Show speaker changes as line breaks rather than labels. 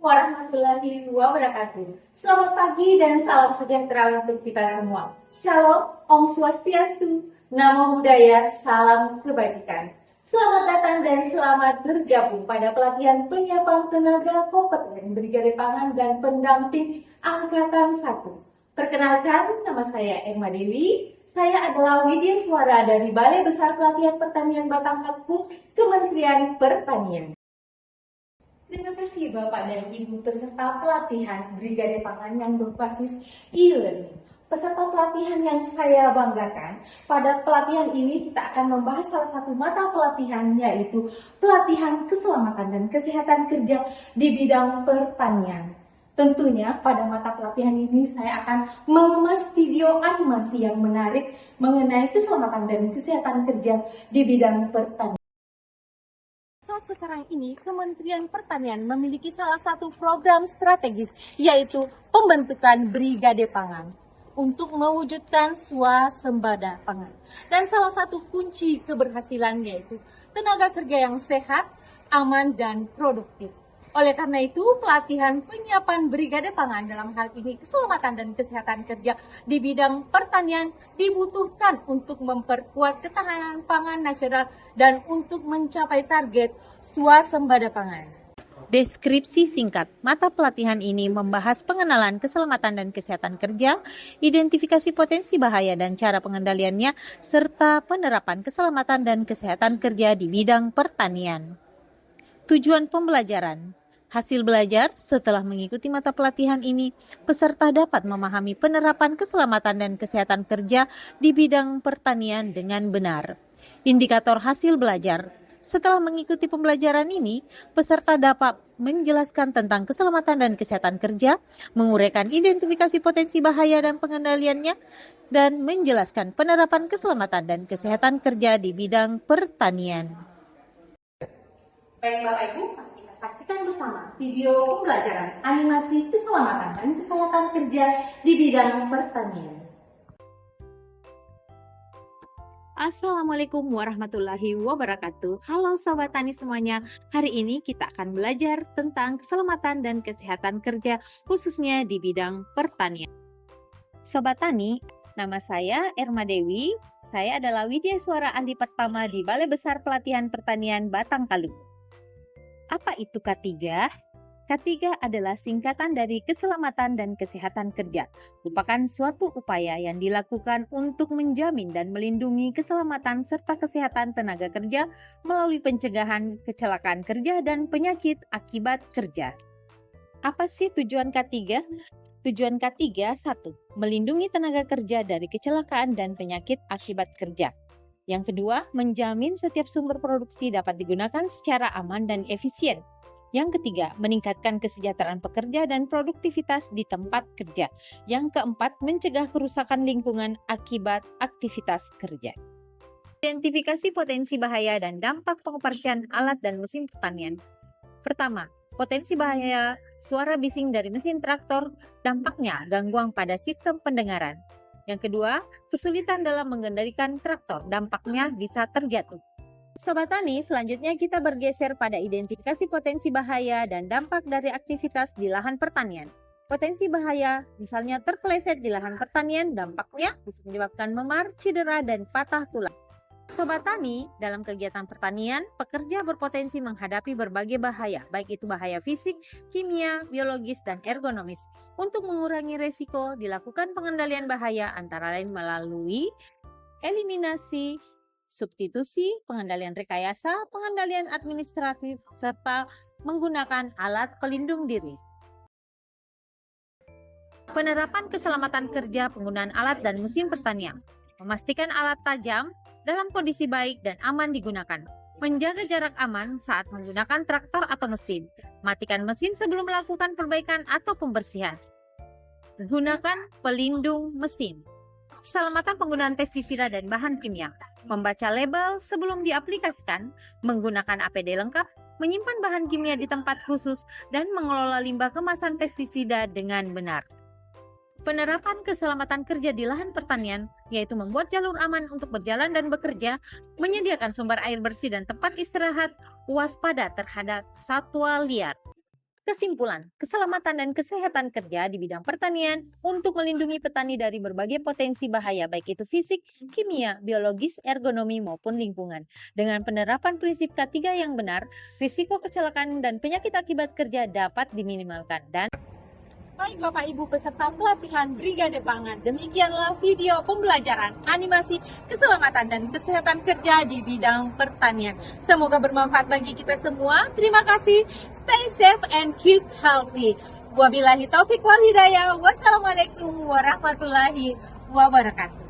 warahmatullahi wabarakatuh. Selamat pagi dan salam sejahtera untuk kita semua. Shalom, Om Swastiastu, Namo Buddhaya, salam kebajikan. Selamat datang dan selamat bergabung pada pelatihan penyiapan tenaga kompeten Brigade Pangan dan pendamping Angkatan 1. Perkenalkan, nama saya Emma Dewi. Saya adalah Widya Suara dari Balai Besar Pelatihan Pertanian Batang Kapu, Kementerian Pertanian. Terima kasih Bapak dan Ibu peserta pelatihan Brigade Pangan yang berbasis e-learning. Peserta pelatihan yang saya banggakan, pada pelatihan ini kita akan membahas salah satu mata pelatihan, yaitu pelatihan keselamatan dan kesehatan kerja di bidang pertanian. Tentunya pada mata pelatihan ini saya akan mengemas video animasi yang menarik mengenai keselamatan dan kesehatan kerja di bidang pertanian. Saat sekarang ini, Kementerian Pertanian memiliki salah satu program strategis, yaitu pembentukan Brigade Pangan untuk mewujudkan swasembada pangan. Dan salah satu kunci keberhasilan yaitu tenaga kerja yang sehat, aman, dan produktif. Oleh karena itu, pelatihan penyiapan Brigade Pangan dalam hal ini keselamatan dan kesehatan kerja di bidang pertanian dibutuhkan untuk memperkuat ketahanan pangan nasional dan untuk mencapai target swasembada pangan.
Deskripsi singkat mata pelatihan ini membahas pengenalan keselamatan dan kesehatan kerja, identifikasi potensi bahaya dan cara pengendaliannya, serta penerapan keselamatan dan kesehatan kerja di bidang pertanian. Tujuan pembelajaran. Hasil belajar setelah mengikuti mata pelatihan ini, peserta dapat memahami penerapan keselamatan dan kesehatan kerja di bidang pertanian dengan benar. Indikator hasil belajar. Setelah mengikuti pembelajaran ini, peserta dapat menjelaskan tentang keselamatan dan kesehatan kerja, menguraikan identifikasi potensi bahaya dan pengendaliannya, dan menjelaskan penerapan keselamatan dan kesehatan kerja di bidang pertanian.
Baik Bapak Ibu, kita saksikan bersama video pembelajaran animasi keselamatan dan kesehatan kerja di bidang pertanian.
Assalamualaikum warahmatullahi wabarakatuh. Halo Sobat Tani semuanya. Hari ini kita akan belajar tentang keselamatan dan kesehatan kerja khususnya di bidang pertanian. Sobat Tani, nama saya Erma Dewi. Saya adalah Widya Suara Ahli Pertama di Balai Besar Pelatihan Pertanian Batang Kalu. Apa itu K3? K3 adalah singkatan dari keselamatan dan kesehatan kerja. Merupakan suatu upaya yang dilakukan untuk menjamin dan melindungi keselamatan serta kesehatan tenaga kerja melalui pencegahan kecelakaan kerja dan penyakit akibat kerja. Apa sih tujuan K3? Tujuan K3 1. Melindungi tenaga kerja dari kecelakaan dan penyakit akibat kerja. Yang kedua, menjamin setiap sumber produksi dapat digunakan secara aman dan efisien. Yang ketiga, meningkatkan kesejahteraan pekerja dan produktivitas di tempat kerja. Yang keempat, mencegah kerusakan lingkungan akibat aktivitas kerja. Identifikasi potensi bahaya dan dampak pengoperasian alat dan mesin pertanian. Pertama, potensi bahaya suara bising dari mesin traktor, dampaknya gangguan pada sistem pendengaran. Yang kedua, kesulitan dalam mengendalikan traktor, dampaknya bisa terjatuh. Sobat Tani, selanjutnya kita bergeser pada identifikasi potensi bahaya dan dampak dari aktivitas di lahan pertanian. Potensi bahaya, misalnya terpeleset di lahan pertanian, dampaknya bisa menyebabkan memar, cedera, dan patah tulang. Sobat Tani, dalam kegiatan pertanian, pekerja berpotensi menghadapi berbagai bahaya, baik itu bahaya fisik, kimia, biologis, dan ergonomis. Untuk mengurangi resiko, dilakukan pengendalian bahaya antara lain melalui eliminasi, substitusi, pengendalian rekayasa, pengendalian administratif, serta menggunakan alat pelindung diri. Penerapan keselamatan kerja penggunaan alat dan mesin pertanian. Memastikan alat tajam dalam kondisi baik dan aman digunakan. Menjaga jarak aman saat menggunakan traktor atau mesin. Matikan mesin sebelum melakukan perbaikan atau pembersihan. Gunakan pelindung mesin. Keselamatan penggunaan pestisida dan bahan kimia. Membaca label sebelum diaplikasikan, menggunakan APD lengkap, menyimpan bahan kimia di tempat khusus, dan mengelola limbah kemasan pestisida dengan benar. Penerapan keselamatan kerja di lahan pertanian, yaitu membuat jalur aman untuk berjalan dan bekerja, menyediakan sumber air bersih dan tempat istirahat, waspada terhadap satwa liar. Kesimpulan, keselamatan dan kesehatan kerja di bidang pertanian untuk melindungi petani dari berbagai potensi bahaya baik itu fisik, kimia, biologis, ergonomi maupun lingkungan. Dengan penerapan prinsip K3 yang benar, risiko kecelakaan dan penyakit akibat kerja dapat diminimalkan. Dan
Baik Bapak Ibu peserta pelatihan Brigade Pangan, demikianlah video pembelajaran animasi keselamatan dan kesehatan kerja di bidang pertanian. Semoga bermanfaat bagi kita semua. Terima kasih. Stay safe and keep healthy. Wabillahi taufiq wal hidayah. Wassalamualaikum warahmatullahi wabarakatuh.